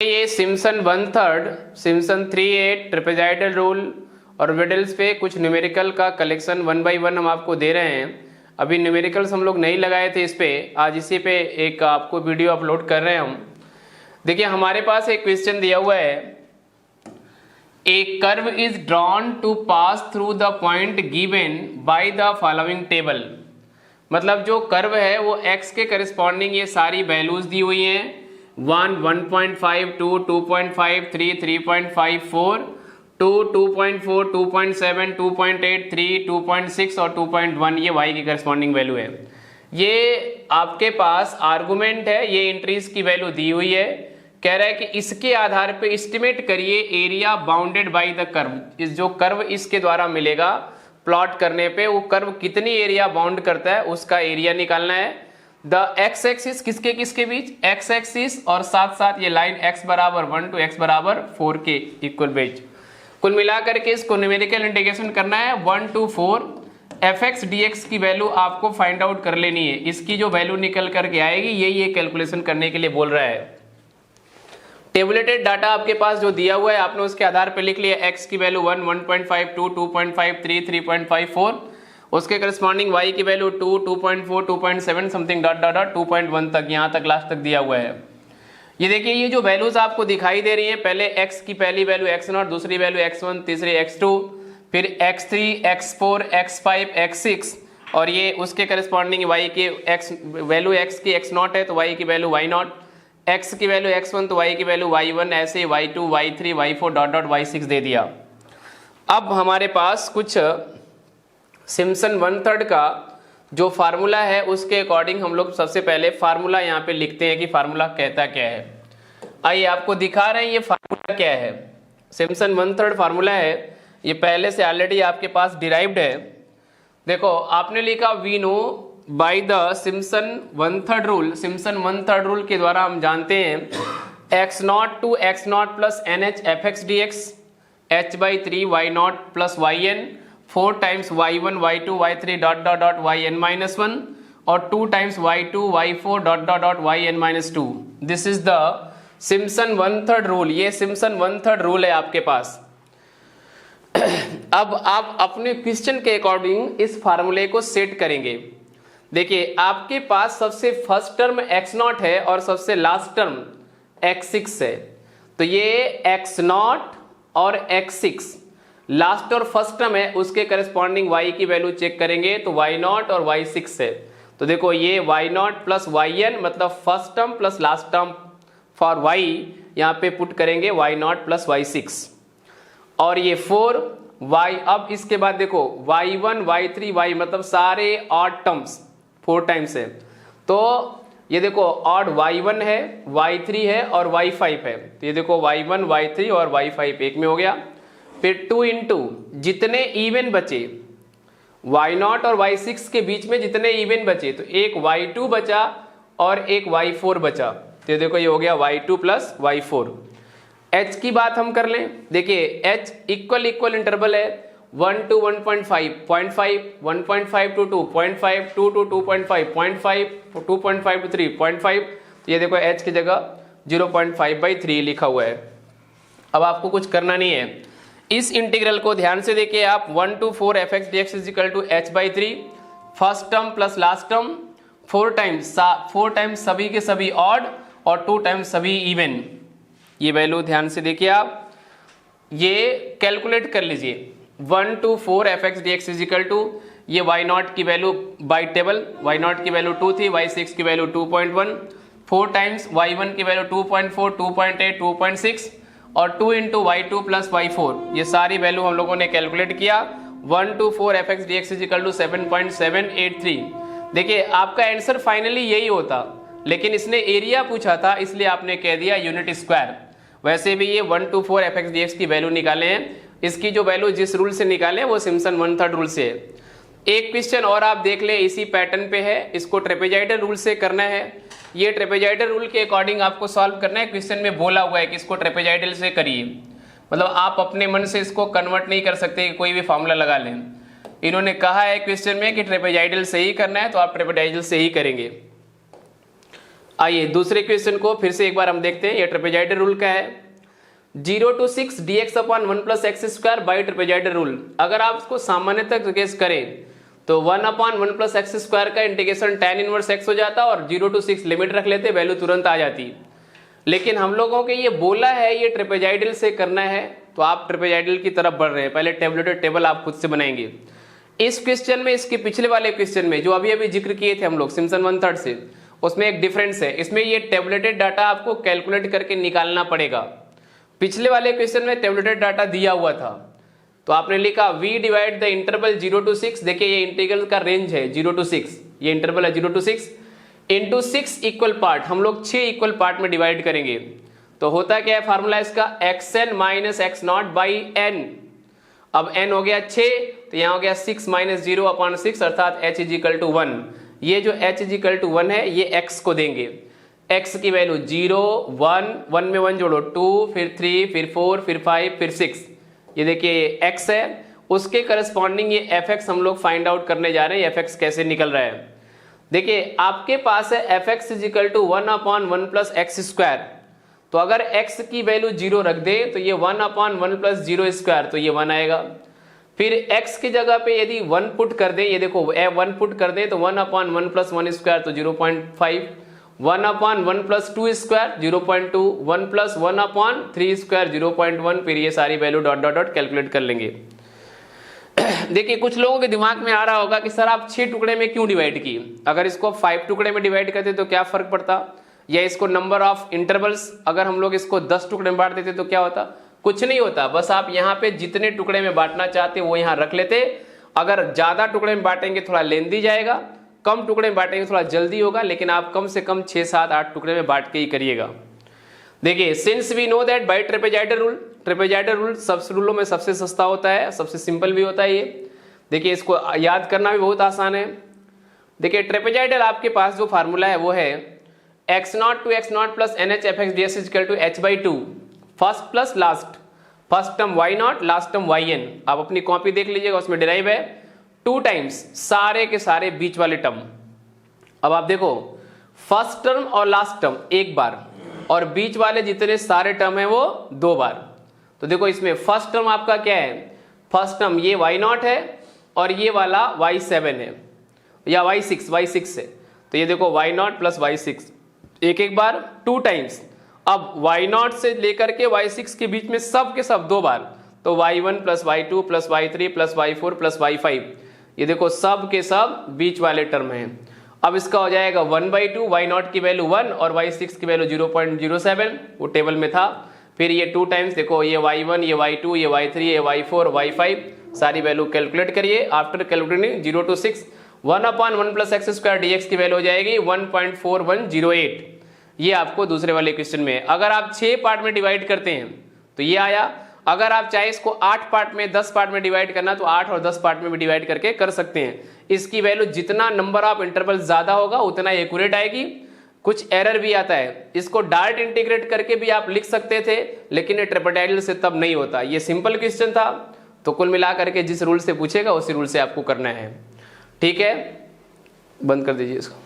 ये Simpson 1/3, Simpson 3/8, trapezoidal rule और riddles पे कुछ न्यूमेरिकल का कलेक्शन 1 बाय 1 हम आपको दे रहे हैं। अभी न्यूमेरिकल्स हम लोग नहीं लगाए थे इस पे, आज इसी पे एक आपको वीडियो अपलोड कर रहे हैं हम। देखिए हमारे पास एक क्वेश्चन दिया हुआ है, a curve is drawn to pass through the point given by the following table. मतलब जो कर्व है वो x के करस्पॉन्डिंग ये सारी वैल्यूज दी हुई हैं, 1, 1.5, 2, 2.5, 3, 3.54, 2, 2.4, 2.7, 2.8, 3, 2.6 और 2.1 ये y की करस्पॉन्डिंग वैल्यू है। ये आपके पास आर्गुमेंट है, ये एंट्रीज की वैल्यू दी हुई है। कह रहा है कि इसके आधार पे एस्टिमेट करिए area bounded by the curve. इस जो कर्व इसके द्वारा मिलेगा प्लॉट करने पे वो कर्व कितनी एरिया बाउंड करता है उसका एरिया निकालना है। द एक्स एक्सिस किसके किसके बीच, एक्स एक्सिस और साथ साथ ये लाइन x बराबर 1 to x बराबर 4 के इक्वल बीच। कुल मिलाकर के इसको न्यूमेरिकल इंटीग्रेशन करना है 1 to 4 fx dx की वैल्यू आपको फाइंड आउट कर लेनी है। इसकी जो वैल्यू निकल करके आएगी ये कैलकुलेशन करने के लिए बोल रहा है। टेबुलेटेड डाटा आपके पास जो दिया हुआ है आपने उसके आधार पर लिख लिया, x की वैल्यू 1, 1.5, 2, 2.5, 3, 3.54, उसके करस्पॉन्डिंग y की value 2, 2.4, 2.7 something dot dot dot 2.1 तक, यहाँ तक लास्ट तक दिया हुआ है। ये देखिए ये जो वैल्यूज आपको दिखाई दे रही हैं, पहले x की पहली वैल्यू x0, दूसरी वैल्यू x1, तीसरी x2, फिर x3, x4, x5, x6 और ये उसके करस्पॉन्डिंग y की वैल्यू x की x0 है तो y की वैल्यू y0, x की वैल्यू x1 तो y की वैल्यू y1, ऐसे y2, y3, y4 dot dot y6 दे दिया। अब हमारे पास कुछ सिम्पसन 1/3 का जो फार्मूला है उसके अकॉर्डिंग हम लोग सबसे पहले फार्मूला यहाँ पे लिखते हैं कि फार्मूला कहता क्या है। आइए आपको दिखा रहे हैं ये फार्मूला क्या है। सिम्पसन 1/3 फार्मूला है, ये पहले से ऑलरेडी आपके पास डिराइव्ड है। देखो आपने लिखा we know by the Simpson 1/3 rule. Simpson 1/3 rule के द्वारा हम जानते हैं x0 to x0 plus nh fx dx h/3 y0 plus yn 4 times y1 y2 y3 dot dot dot yn-1 और 2 times y2 y4 dot dot dot yn-2। This is the Simpson 1/3 rule. ये Simpson 1/3 rule है आपके पास। अब आप अपने question के according इस फार्मूले को सेट करेंगे। देखिए आपके पास सबसे फर्स्ट टर्म x0 है और सबसे लास्ट टर्म x6 है, तो ये x0 और x6 लास्ट और फर्स्ट टर्म है, उसके करस्पॉन्डिंग y की वैल्यू चेक करेंगे तो y0 और y6 है। तो देखो ये y0 प्लस yn मतलब first term plus last term for y, यहाँ पे पुट करेंगे y0 प्लस y6 और ये 4y। अब इसके बाद देखो y1 y3 y मतलब सारे ऑड टर्म्स 4 टाइम्स है, तो ये देखो ऑड y1 है, y3 है और y5 है, तो ये देखो y1 y3 और y5 एक में हो गया। फिर 2 इंटू जितने इवन बचे y0 और y6 के बीच में जितने इवन बचे, तो एक y2 बचा और एक y4 बचा, तो ये देखो ये हो गया y2 प्लस y4। h की बात हम कर लें, देखिए h इक्वल इक्वल इंटरवल है 1 to 1.5, 0.5, 1.5 to 2, 0.5, 2 to 2.5, 0.5, 2.5 to 3, 0.5, ये देखो h की जगह 0.5/3 लिखा हुआ है। अब आपको कुछ करना नहीं है, इस इंटीग्रल को ध्यान से देखिए आप 1 to 4 fx dx is equal to h/3 first term plus last term 4 times सभी के सभी ऑड और 2 टाइम्स सभी इवन। ये वैल्यू ध्यान से देखिए आप, ये कैलकुलेट कर लीजिए 1 to 4 fx dx is equal to ये y0 की वैल्यू बाई टेबल, y0 की वैल्यू 2 थी, y6 की वैल्यू 2.1, 4 टाइम्स y1 की वैल्यू 2.4, 2.8, 2.6 और 2 इंटू y2 प्लस y4, ये सारी वैल्यू हम लोगों ने कैलकुलेट किया। 1 to 4 fx dx is equal to 7.783। देखिए आपका आंसर फाइनली यही होता, लेकिन इसने एरिया पूछा था इसलिए आपने कह दिया यूनिट स्क्वायर। वैसे भी ये 1 to 4 fx dx की वैल्यू निकाले हैं, इसकी जो वैल्यू जिस रूल से निकाले वो सिम्पसन 1/3 रूल से है। एक क्वेश्चन और आप देख ले इसी पैटर्न पे है, इसको ट्रेपेजॉइडल रूल से करना है। ये ट्रेपेजॉइडल रूल के अकॉर्डिंग आपको सॉल्व करना है। क्वेश्चन में बोला हुआ है कि इसको ट्रेपेजॉइडल से करिए, मतलब आप अपने मन से इसको कन्वर्ट नहीं कर सकते कि कोई भी फॉर्मूला लगा लें। इन्होंने कहा है क्वेश्चन में कि ट्रेपेजॉइडल से ही करना है, तो आप ट्रेपेजॉइडल से ही करेंगे। आइए दूसरे क्वेश्चन को फिर से एक बार हम देखते हैं। ये ट्रेपेजॉइडल रूल का है, 0 to 6 dx upon 1 plus X square by trapezoidal rule. अगर आप इसको सामान्य तक केस करें तो 1 अपॉन 1 प्लस एक्स स्क्वायर का इंटीग्रेशन tan इनवर्स x हो जाता और 0 to 6 लिमिट रख लेते, वैल्यू तुरंत आ जाती। लेकिन हम लोगों के ये बोला है ये ट्रेपेजॉइडल से करना है, तो आप ट्रेपेजॉइडल की तरफ बढ़ रहे हैं। पहले टेबलेटेड टेबल आप खुद से बनाएंगे। इस क्वेश्चन में, इसके पिछले वाले क्वेश्चन में जो अभी अभी जिक्र किए थे हम लोग सिम्पसन 1/3 से, उसमें एक डिफरेंस है। इसमें ये टेबलेटेड डाटा आपको कैलकुलेट करके निकालना पड़ेगा। पिछले वाले क्वेश्चन में टेबलेटेड डाटा दिया हुआ था, तो आपने लिखा v divide the interval 0 to 6। देखिए ये इंटीग्रल का रेंज है 0 to 6, ये इंटरवल है 0 to 6 इंटू 6 इक्वल पार्ट। हम लोग 6 इक्वल पार्ट में डिवाइड करेंगे, तो होता क्या है फॉर्मूला इसका, xn minus x not by n। अब n हो गया 6, तो यहाँ हो गया 6 माइनस 0 अपॉन 6 अर्थात h इज इक्वल टू 1। ये जो h इज इक्वल टू 1 है ये x को देंगे। x की वैल्यू 0 1, 1 में 1 जोड़ो 2, फिर 3, फिर 4, फिर 5, फिर 6। ये देखिए x है, उसके करस्पॉन्डिंग ये fx हम लोग फाइंड आउट करने जा रहे हैं। fx कैसे निकल रहा है, देखिए आपके पास है fx is equal to 1 upon 1 plus X square. तो अगर x की वैल्यू 0 रख दे तो ये 1 अपॉन 1 प्लस 0 स्क्वायर, तो ये 1 आएगा। फिर x की जगह पे यदि 1 पुट कर दें, ये देखो 1 पुट कर दें तो 1 अपॉन 1 प्लस 1 स्क्वायर तो 0.5, 1 upon 1 plus 2 square 0.2, 1 plus 1 upon 3 square 0.1। फिर ये सारी value dot dot dot calculate कर लेंगे। देखिए कुछ लोगों के दिमाग में आ रहा होगा कि सर आप 6 टुकड़े में क्यों डिवाइड किए, अगर इसको 5 टुकड़े में डिवाइड करते तो क्या फर्क पड़ता, या इसको नंबर ऑफ इंटरवल्स अगर हम लोग इसको 10 टुकड़े में बांट देते तो क्या होता। कुछ नहीं होता, बस आप यहाँ पे जितने टुकड़े में बांटना चाहते वो यहाँ रख लेते। अगर ज्यादा टुकड़े में बांटेंगे थोड़ा लेंदी जाएगा, कम टुकड़े में बांटेंगे थोड़ा जल्दी होगा, लेकिन आप कम से कम 6, 7, 8 टुकड़े में बांट के ही करिएगा। देखिए since we know that by trapezoidal rule, trapezoidal rule सब रूलों में सबसे सस्ता होता है, सबसे सिंपल भी होता है ये। देखिए इसको याद करना भी बहुत आसान है। देखिए ट्रेपेजॉइडल आपके पास जो फार्मूला है वो है x0 to x0 plus nh fx ds is equal to h/2 first plus last, first term y0 last term yn। आप अपनी कॉपी देख लीजिएगा, उसमें डिराइव है 2 टाइम्स सारे के सारे बीच वाले टर्म। अब आप देखो फर्स्ट टर्म और लास्ट टर्म एक बार और बीच वाले जितने सारे टर्म है वो 2 बार। तो देखो इसमें फर्स्ट टर्म आपका क्या है, फर्स्ट टर्म ये y0 है और ये वाला y7 है या y6 है। तो ये देखो y0 प्लस y6 एक बार 2 टाइम्स। अब y0 से लेकर के y6 के बीच में सब के सब 2 बार, तो y1 plus y2 plus y3 plus y4 plus y5। ये देखो सब के सब बीच वाले टर्म हैं। अब इसका हो जाएगा 1/2, y0 की वैल्यू 1 और y6 की वैल्यू 0.07, वो टेबल में था। फिर ये 2 टाइम्स, देखो ये y1, ये y2, ये y3, ये y4, y5, सारी वैल्यू कैलकुलेट करिए। After calculating 0 to 6 1 upon 1 plus X square dx की वैल्यू हो जाएगी 1.4108। ये आपको दूसरे वाले क्वेश्चन में। अगर आप 6 पार्ट में डिवाइड करते हैं तो ये आया। अगर आप चाहे इसको 8 पार्ट में 10 पार्ट में डिवाइड करना तो 8 और 10 पार्ट में भी डिवाइड करके कर सकते हैं। इसकी वैल्यू जितना नंबर ऑफ इंटरवल ज्यादा होगा उतना एक्यूरेट आएगी। कुछ एरर भी आता है, इसको डायरेक्ट इंटीग्रेट करके भी आप लिख सकते थे, लेकिन ये ट्रेपेजॉइडल से तब नहीं होता। ये सिंपल क्वेश्चन था, तो कुल मिला करके जिस रूल से पूछेगा उसी रूल से आपको करना है। ठीक है, बंद कर दीजिए इसको।